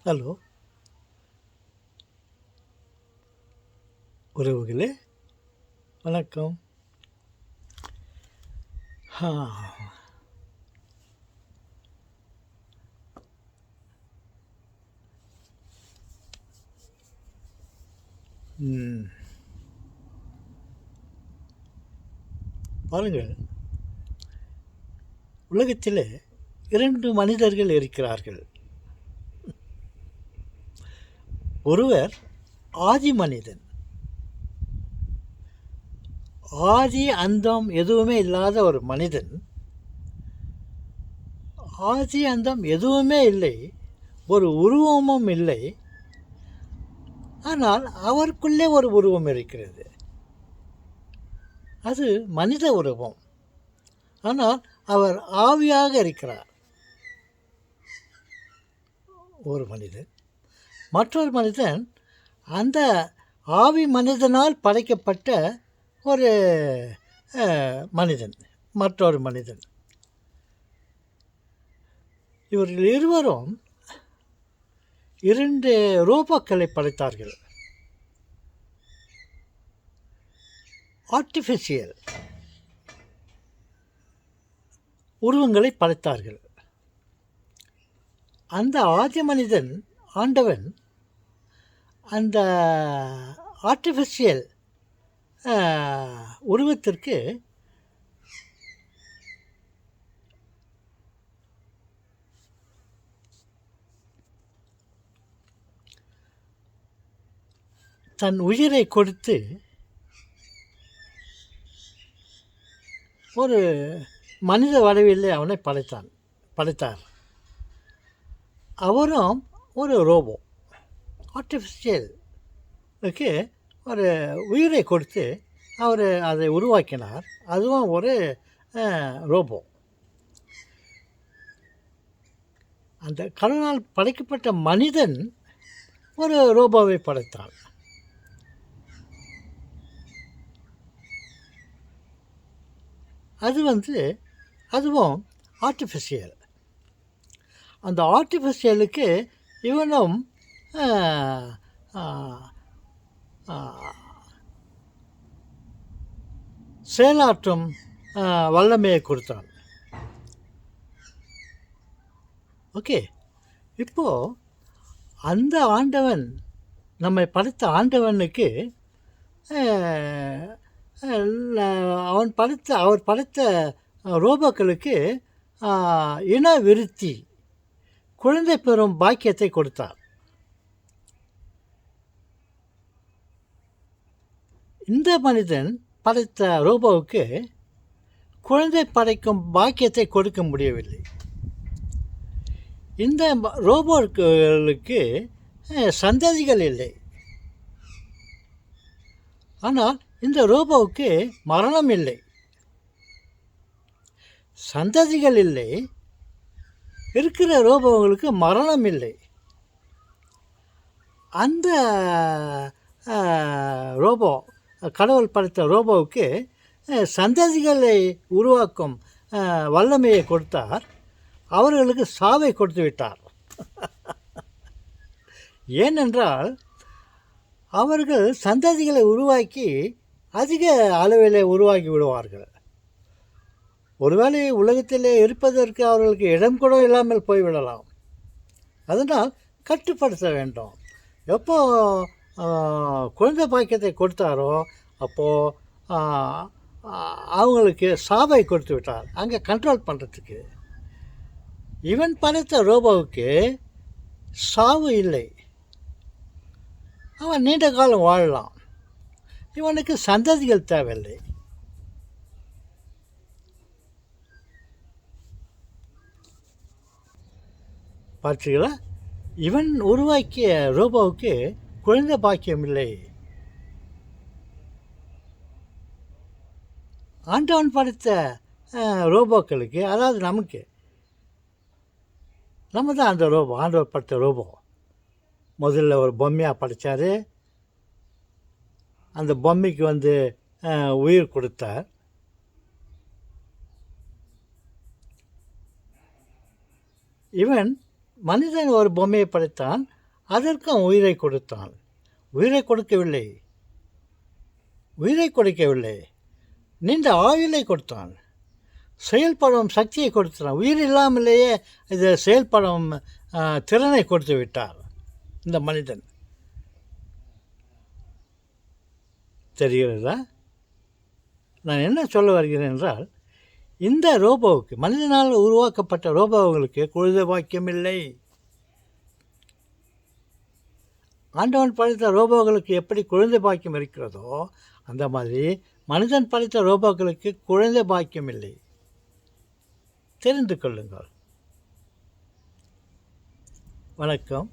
Hello உறவுகளே, வணக்கம். ஆ, ம், பாருங்கள், உலகத்தில் இரண்டு மனிதர்கள் இருக்கிறார்கள். ஒருவர் ஆதி மனிதன், ஆதி அந்தம் எதுவுமே இல்லாத ஒரு மனிதன். ஆதி அந்தம் எதுவுமே இல்லை, ஒரு உருவமும் இல்லை. ஆனால் அவருக்குள்ளே ஒரு உருவம் இருக்கிறது. அது மனித உருவம். ஆனால் அவர் ஆவியாக இருக்கிறார். ஒரு மனிதன். மற்றொரு மனிதன் அந்த ஆவி மனிதனால் படைக்கப்பட்ட ஒரு மனிதன். மற்றொரு மனிதன். இவர்கள் இருவரும் இரண்டு ரோபோக்களை படைத்தார்கள். ஆர்டிஃபிஷியல் உருவங்களை படைத்தார்கள். அந்த ஆதி மனிதன் ஆண்டவன் அந்த ஆர்டிஃபிஷியல் உருவத்திற்கு தன் உயிரை கொடுத்து ஒரு மனித வடிவில் அவனை படைத்தார். அவரும் ஒரு ரோபோ, ஆர்டிஃபிஷியலுக்கு ஒரு உயிரை கொடுத்து அவர் அதை உருவாக்கினார். அதுவும் ஒரு ரோபோ. அந்த கடவுளால் படைக்கப்பட்ட மனிதன் ஒரு ரோபோவை படைத்தான். அதுவும் ஆர்டிஃபிஷியல். அந்த ஆர்டிஃபிஷியலுக்கு இவனும் செயலாற்றும் வல்லமையை கொடுத்தான். ஓகே, இப்போது அந்த ஆண்டவன், நம்மை படைத்த ஆண்டவனுக்கு அவர் படைத்த ரோபோக்களுக்கு இன விருத்தி, குழந்தை பெறும் பாக்கியத்தை கொடுத்தார். இந்த மனிதன் படைத்த ரோபோவுக்கு குழந்தை படைக்கும் பாக்கியத்தை கொடுக்க முடியவில்லை. இந்த ரோபோக்களுக்கு சந்ததிகள் இல்லை. ஆனால் இந்த ரோபோவுக்கு மரணம் இல்லை, சந்ததிகள் இல்லை. இருக்கிற ரோபோவுக்கு மரணம் இல்லை. அந்த ரோபோ, கடவுள் படைத்த ரோபோவுக்கு சந்ததிகளை உருவாக்கும் வல்லமையை கொடுத்தார். அவர்களுக்கு சாவை கொடுத்து விட்டார். ஏனென்றால் அவர்கள் சந்ததிகளை உருவாக்கி அதிக அளவில் உருவாக்கி விடுவார்கள். ஒருவேளை உலகத்திலே இருப்பதற்கு அவர்களுக்கு இடம் கூட இல்லாமல் போய்விடலாம். அதனால் கட்டுப்படுத்த வேண்டும். எப்போ குழந்தை பாக்கியத்தை கொடுத்தாரோ அப்போது அவங்களுக்கு சாவை கொடுத்து விட்டார், அங்கே கண்ட்ரோல் பண்ணுறதுக்கு. இவன் படைத்த ரோபோவுக்கு சாவு இல்லை, அவன் நீண்ட காலம் வாழலாம். இவனுக்கு சந்ததிகள் தேவையில்லை. பார்த்தீங்களா? இவன் உருவாக்கிய ரோபோவுக்கு குழந்தை பாக்கியம் இல்லை. ஆண்டவன் படைத்த ரோபோக்களுக்கு, அதாவது நமக்கு, நம்ம தான் அந்த ரோபோ. ஆண்டவர் படைத்த ரோபோ முதல்ல ஒரு பொம்மையாக படைத்தார். அந்த பொம்மைக்கு உயிர் கொடுத்தார். இவன் மனிதன் ஒரு பொம்மையை படைத்தான், அதற்கும் உயிரை கொடுத்தான். உயிரை கொடுக்கவில்லை, நீண்ட ஆயுளை கொடுத்தான், செயல்படும் சக்தியை கொடுத்தான். உயிர் இல்லாமலேயே இது செயல்படும் திறனை கொடுத்து விட்டார் இந்த மனிதன். தெரிகிறதா? நான் என்ன சொல்ல வருகிறேன் என்றால், இந்த ரோபோவுக்கு, மனிதனால் உருவாக்கப்பட்ட ரோபோவுகளுக்கு குழந்தை பாக்கியம் இல்லை. ஆண்டவன் படைத்த ரோபோக்களுக்கு எப்படி குழந்தை பாக்கியம் இருக்கிறதோ, அந்த மாதிரி மனிதன் படைத்த ரோபோக்களுக்கு குழந்தை பாக்கியம் இல்லை. தெரிந்து கொள்ளுங்கள். வணக்கம்.